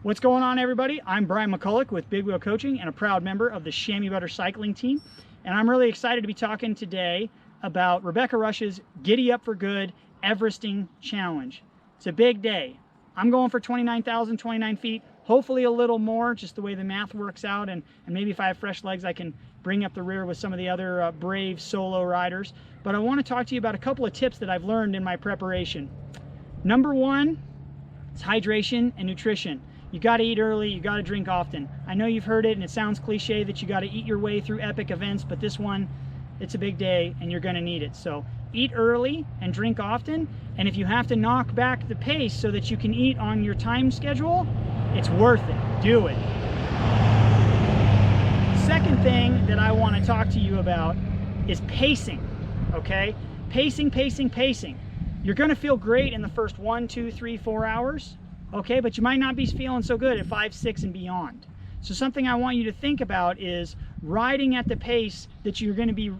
What's going on, everybody? I'm Brian McCulloch with Big Wheel Coaching and a proud member of the Chamois Butter cycling team. And I'm really excited to be talking today about Rebecca Rusch's Giddy Up for Good Everesting Challenge. It's a big day. I'm going for 29 feet, hopefully a little more, just the way the math works out. And maybe if I have fresh legs, I can bring up the rear with some of the other brave solo riders. But I want to talk to you about a couple of tips that I've learned in my preparation. Number one, it's hydration and nutrition. You got to eat early, you got to drink often. I know you've heard it and it sounds cliche that you got to eat your way through epic events, but this one, it's a big day and you're going to need it. So eat early and drink often, and if you have to knock back the pace so that you can eat on your time schedule, it's worth it. Do it. Second thing that I want to talk to you about is pacing, okay? Pacing. You're going to feel great in the first 1, 2, 3, 4 hours. Okay, but you might not be feeling so good at 5, 6, and beyond. So something I want you to think about is riding at the pace that you're going to be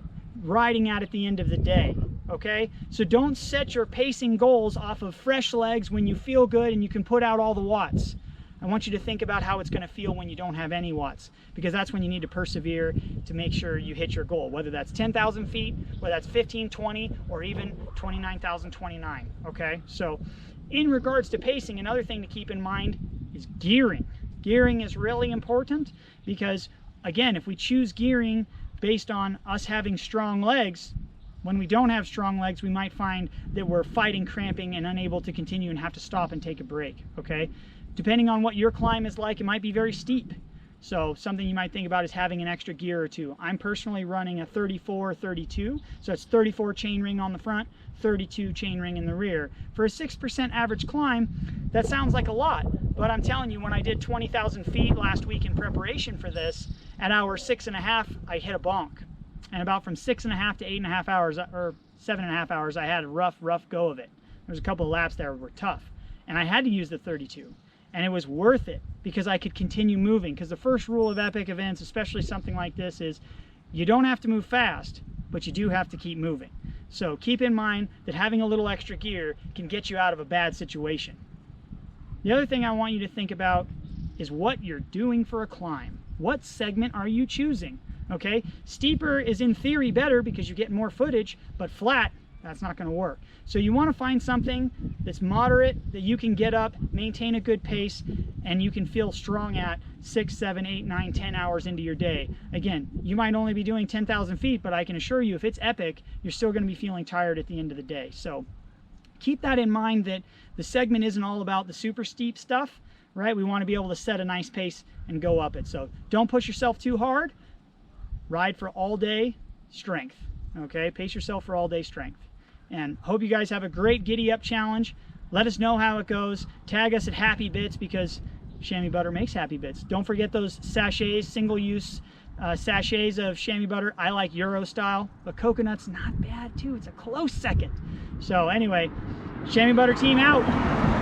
riding at the end of the day. Okay, so don't set your pacing goals off of fresh legs when you feel good and you can put out all the watts. I want you to think about how it's going to feel when you don't have any watts, because that's when you need to persevere to make sure you hit your goal, whether that's 10,000 feet, whether that's 15, 20, or even 29,029. Okay, so in regards to pacing, another thing to keep in mind is gearing. Gearing is really important because, again, if we choose gearing based on us having strong legs, when we don't have strong legs, we might find that we're fighting cramping and unable to continue and have to stop and take a break, okay? Depending on what your climb is like, it might be very steep. So something you might think about is having an extra gear or two. I'm personally running a 34-32, so it's 34 chain ring on the front, 32 chain ring in the rear. For a 6% average climb, that sounds like a lot, but I'm telling you, when I did 20,000 feet last week in preparation for this, at hour 6.5, I hit a bonk. And about from 6.5 to 8.5 hours, or 7.5 hours, I had a rough go of it. There was a couple of laps there were tough, and I had to use the 32. And it was worth it because I could continue moving. Because the first rule of epic events, especially something like this, is you don't have to move fast, but you do have to keep moving. So keep in mind that having a little extra gear can get you out of a bad situation. The other thing I want you to think about is what you're doing for a climb. What segment are you choosing? Okay, steeper is in theory better because you get more footage, but flat, that's not going to work. So you want to find something that's moderate, that you can get up, maintain a good pace, and you can feel strong at 6, 7, 8, 9, 10 hours into your day. Again, you might only be doing 10,000 feet, but I can assure you if it's epic, you're still going to be feeling tired at the end of the day. So keep that in mind, that the segment isn't all about the super steep stuff, right? We want to be able to set a nice pace and go up it. So don't push yourself too hard. Ride for all day strength, okay? Pace yourself for all day strength. And hope you guys have a great Giddy Up challenge. Let us know how it goes. Tag us at Happy Bits because Chamois Butter makes Happy Bits. Don't forget those sachets, single-use sachets of chamois butter. I like Euro style, but coconut's not bad too. It's a close second. So anyway, Chamois Butter team out.